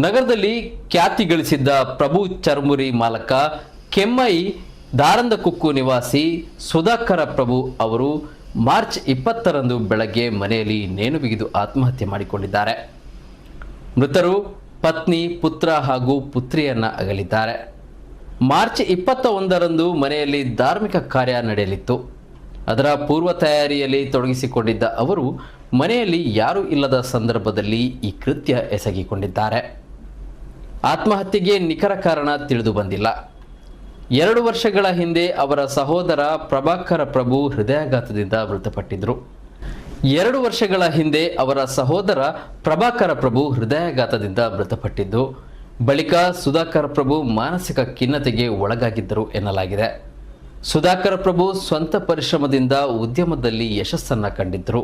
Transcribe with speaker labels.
Speaker 1: ನಗರದಲ್ಲಿ ಖ್ಯಾತಿ ಗಳಿಸಿದ್ದ ಪ್ರಭು ಚರ್ಮುರಿ ಮಾಲಕ ಕೆಮ್ಮೈ ದಾರಂದಕುಕ್ಕು ನಿವಾಸಿ ಸುಧಾಕರ ಪ್ರಭು ಅವರು ಮಾರ್ಚ್ 20ರಂದು ಬೆಳಗ್ಗೆ ಮನೆಯಲ್ಲಿ ನೇಣು ಬಿಗಿದು ಆತ್ಮಹತ್ಯೆ ಮಾಡಿಕೊಂಡಿದ್ದಾರೆ. ಮೃತರು ಪತ್ನಿ, ಪುತ್ರ ಹಾಗೂ ಪುತ್ರಿಯನ್ನ ಅಗಲಿದ್ದಾರೆ. ಮಾರ್ಚ್ 21ರಂದು ಮನೆಯಲ್ಲಿ ಧಾರ್ಮಿಕ ಕಾರ್ಯ ನಡೆಯಲಿತ್ತು. ಅದರ ಪೂರ್ವ ತಯಾರಿಯಲ್ಲಿ ತೊಡಗಿಸಿಕೊಂಡಿದ್ದ ಅವರು ಮನೆಯಲ್ಲಿ ಯಾರೂ ಇಲ್ಲದ ಸಂದರ್ಭದಲ್ಲಿ ಈ ಕೃತ್ಯ ಎಸಗಿಕೊಂಡಿದ್ದಾರೆ. ಆತ್ಮಹತ್ಯೆಗೆ ನಿಖರ ಕಾರಣ ತಿಳಿದು ಬಂದಿಲ್ಲ. 2 ವರ್ಷಗಳ ಹಿಂದೆ ಅವರ ಸಹೋದರ ಪ್ರಭಾಕರ ಪ್ರಭು ಹೃದಯಾಘಾತದಿಂದ ಮೃತಪಟ್ಟಿದ್ದರು. 2 ವರ್ಷಗಳ ಹಿಂದೆ ಅವರ ಸಹೋದರ ಪ್ರಭಾಕರ ಪ್ರಭು ಹೃದಯಾಘಾತದಿಂದ ಮೃತಪಟ್ಟಿದ್ದು, ಬಳಿಕ ಸುಧಾಕರ ಪ್ರಭು ಮಾನಸಿಕ ಖಿನ್ನತೆಗೆ ಒಳಗಾಗಿದ್ದರು ಎನ್ನಲಾಗಿದೆ. ಸುಧಾಕರ ಪ್ರಭು ಸ್ವಂತ ಪರಿಶ್ರಮದಿಂದ ಉದ್ಯಮದಲ್ಲಿ ಯಶಸ್ಸನ್ನು ಕಂಡಿದ್ದರು.